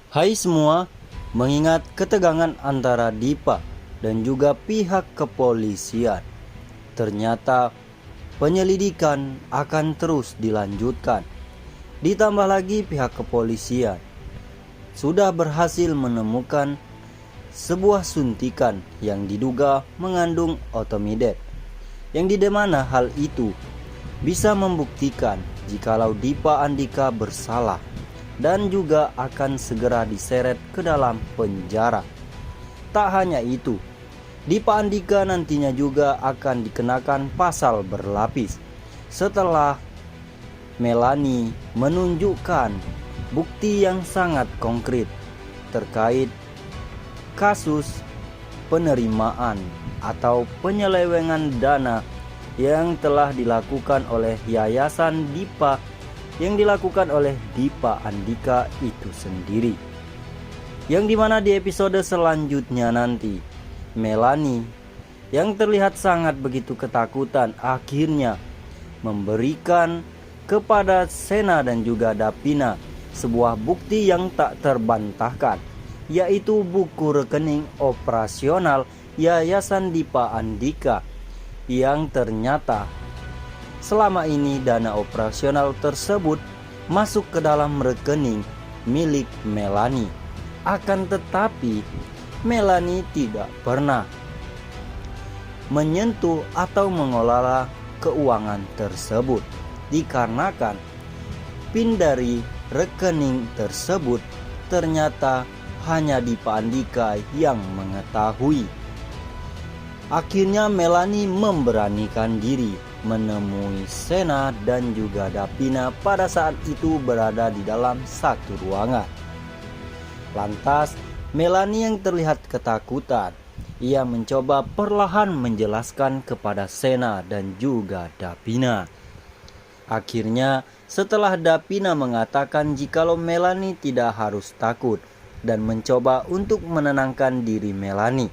Hai semua, mengingat ketegangan antara Dipa dan juga pihak kepolisian, ternyata penyelidikan akan terus dilanjutkan. Ditambah lagi pihak kepolisian sudah berhasil menemukan sebuah suntikan yang diduga mengandung otomidate, yang dimana hal itu bisa membuktikan jikalau Dipa Andika bersalah dan juga akan segera diseret ke dalam penjara. Tak hanya itu, Dipa Andika nantinya juga akan dikenakan pasal berlapis setelah Melani menunjukkan bukti yang sangat konkret terkait kasus penerimaan atau penyelewengan dana yang telah dilakukan oleh Yayasan Dipa, yang dilakukan oleh Dipa Andika itu sendiri. Yang dimana di episode selanjutnya nanti, Melani yang terlihat sangat begitu ketakutan akhirnya memberikan kepada Sena dan juga Dapina sebuah bukti yang tak terbantahkan, yaitu buku rekening operasional Yayasan Dipa Andika, yang ternyata selama ini dana operasional tersebut masuk ke dalam rekening milik Melani. Akan tetapi Melani tidak pernah menyentuh atau mengelola keuangan tersebut, dikarenakan PIN dari rekening tersebut ternyata hanya Dipa Andika yang mengetahui. Akhirnya Melani memberanikan diri menemui Sena dan juga Dapina pada saat itu berada di dalam satu ruangan. Lantas Melani yang terlihat ketakutan, ia mencoba perlahan menjelaskan kepada Sena dan juga Dapina. Akhirnya setelah Dapina mengatakan jikalau Melani tidak harus takut dan mencoba untuk menenangkan diri Melani,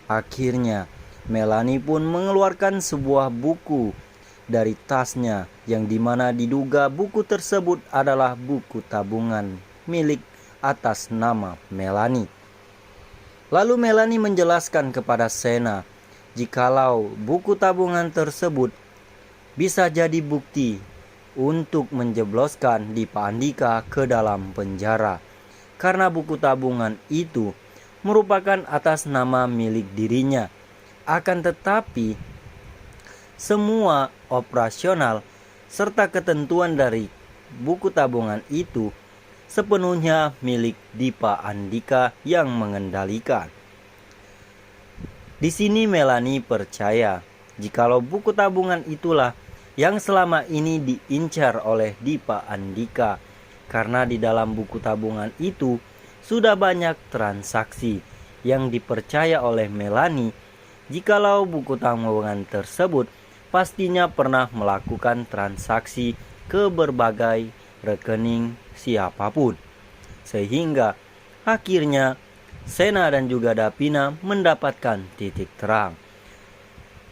akhirnya Melani pun mengeluarkan sebuah buku dari tasnya, yang dimana diduga buku tersebut adalah buku tabungan milik atas nama Melani. Lalu Melani menjelaskan kepada Sena jikalau buku tabungan tersebut bisa jadi bukti untuk menjebloskan Dipa Andika ke dalam penjara, karena buku tabungan itu merupakan atas nama milik dirinya. Akan tetapi semua operasional serta ketentuan dari buku tabungan itu sepenuhnya milik Dipa Andika yang mengendalikan. Di sini Melani percaya jikalau buku tabungan itulah yang selama ini diincar oleh Dipa Andika, karena di dalam buku tabungan itu sudah banyak transaksi yang dipercaya oleh Melani jikalau buku tabungan tersebut pastinya pernah melakukan transaksi ke berbagai rekening siapapun, sehingga akhirnya Sena dan juga Dapina mendapatkan titik terang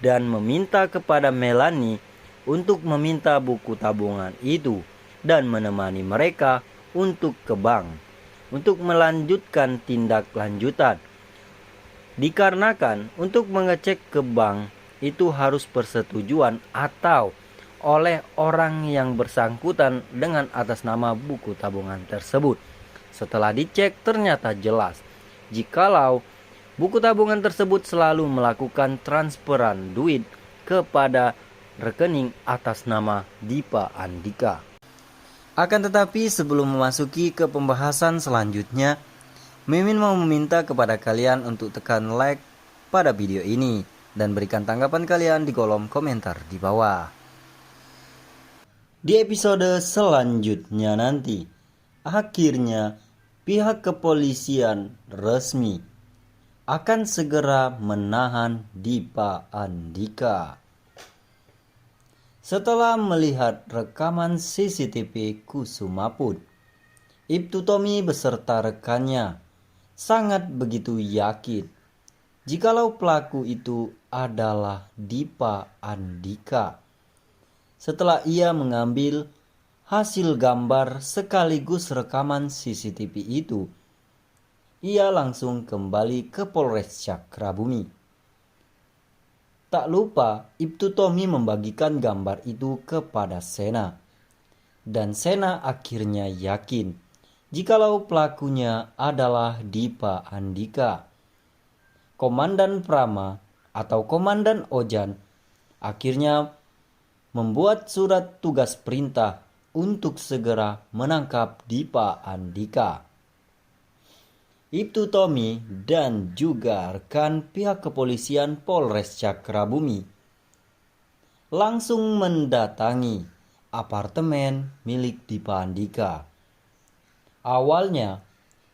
dan meminta kepada Melani untuk meminta buku tabungan itu dan menemani mereka untuk ke bank untuk melanjutkan tindak lanjutan, dikarenakan untuk mengecek ke bank itu harus persetujuan atau oleh orang yang bersangkutan dengan atas nama buku tabungan tersebut. Setelah dicek ternyata jelas jikalau buku tabungan tersebut selalu melakukan transferan duit kepada rekening atas nama Dipa Andika. Akan tetapi sebelum memasuki ke pembahasan selanjutnya, Mimin mau meminta kepada kalian untuk tekan like pada video ini dan berikan tanggapan kalian di kolom komentar di bawah. Di episode selanjutnya nanti, akhirnya pihak kepolisian resmi akan segera menahan Dipa Andika. Setelah melihat rekaman CCTV Kusumaput, Ibtu Tommy beserta rekannya sangat begitu yakin jikalau pelaku itu adalah Dipa Andika. Setelah ia mengambil hasil gambar sekaligus rekaman CCTV itu, ia langsung kembali ke Polres Cakrabumi. Tak lupa, Ibtu Tommy membagikan gambar itu kepada Sena. Dan Sena akhirnya yakin jikalau pelakunya adalah Dipa Andika. Komandan Prama atau Komandan Ojan akhirnya membuat surat tugas perintah untuk segera menangkap Dipa Andika. Ibtu Tommy dan juga rekan pihak kepolisian Polres Cakrabumi langsung mendatangi apartemen milik Dipa Andika. Awalnya,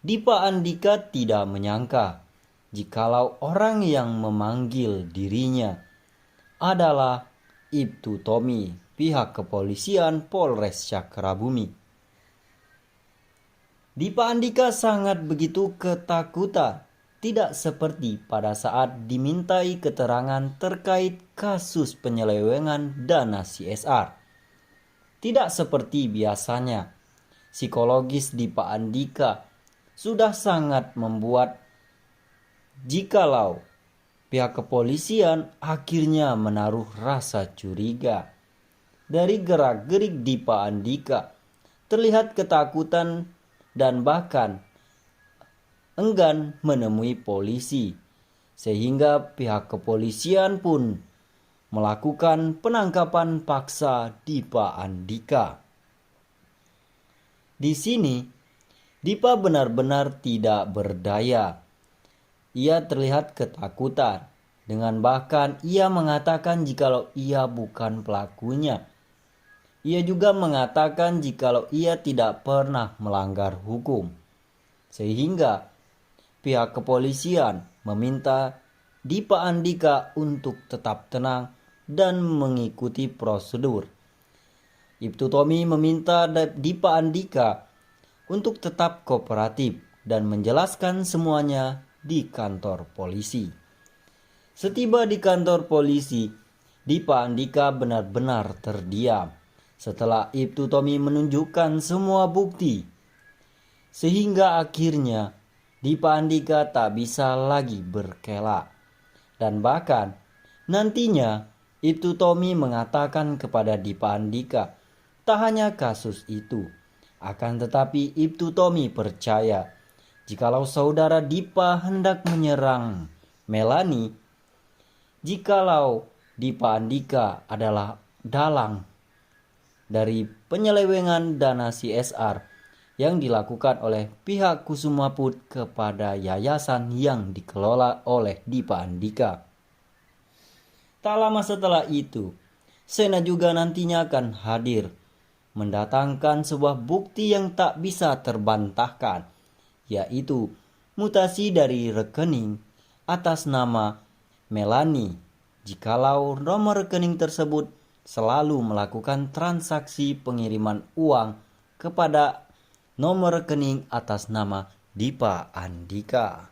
Dipa Andika tidak menyangka jikalau orang yang memanggil dirinya adalah Ibtu Tommy, pihak kepolisian Polres Cakrabumi. Dipa Andika sangat begitu ketakutan, tidak seperti pada saat dimintai keterangan terkait kasus penyelewengan dana CSR. Tidak seperti biasanya, psikologis Dipa Andika sudah sangat membuat jikalau pihak kepolisian akhirnya menaruh rasa curiga. Dari gerak-gerik Dipa Andika terlihat ketakutan dan bahkan enggan menemui polisi, sehingga pihak kepolisian pun melakukan penangkapan paksa Dipa Andika. Di sini, Dipa benar-benar tidak berdaya. Ia terlihat ketakutan, dengan bahkan ia mengatakan jikalau ia bukan pelakunya. Ia juga mengatakan jikalau ia tidak pernah melanggar hukum. Sehingga pihak kepolisian meminta Dipa Andika untuk tetap tenang dan mengikuti prosedur. Ibtu Tommy meminta Dipa Andika untuk tetap kooperatif dan menjelaskan semuanya di kantor polisi. Setiba di kantor polisi, Dipa Andika benar-benar terdiam setelah Ibtu Tommy menunjukkan semua bukti. Sehingga akhirnya Dipa Andika tak bisa lagi berkelak. Dan bahkan nantinya Ibtu Tommy mengatakan kepada Dipa Andika tak hanya kasus itu, akan tetapi Ibtu Tommy percaya jikalau saudara Dipa hendak menyerang Melani, jikalau Dipa Andika adalah dalang dari penyelewengan dana CSR yang dilakukan oleh pihak Kusumaput kepada yayasan yang dikelola oleh Dipa Andika. Tak lama setelah itu, Sena juga nantinya akan hadir mendatangkan sebuah bukti yang tak bisa terbantahkan, yaitu mutasi dari rekening atas nama Melani jikalau nomor rekening tersebut selalu melakukan transaksi pengiriman uang kepada nomor rekening atas nama Dipa Andika.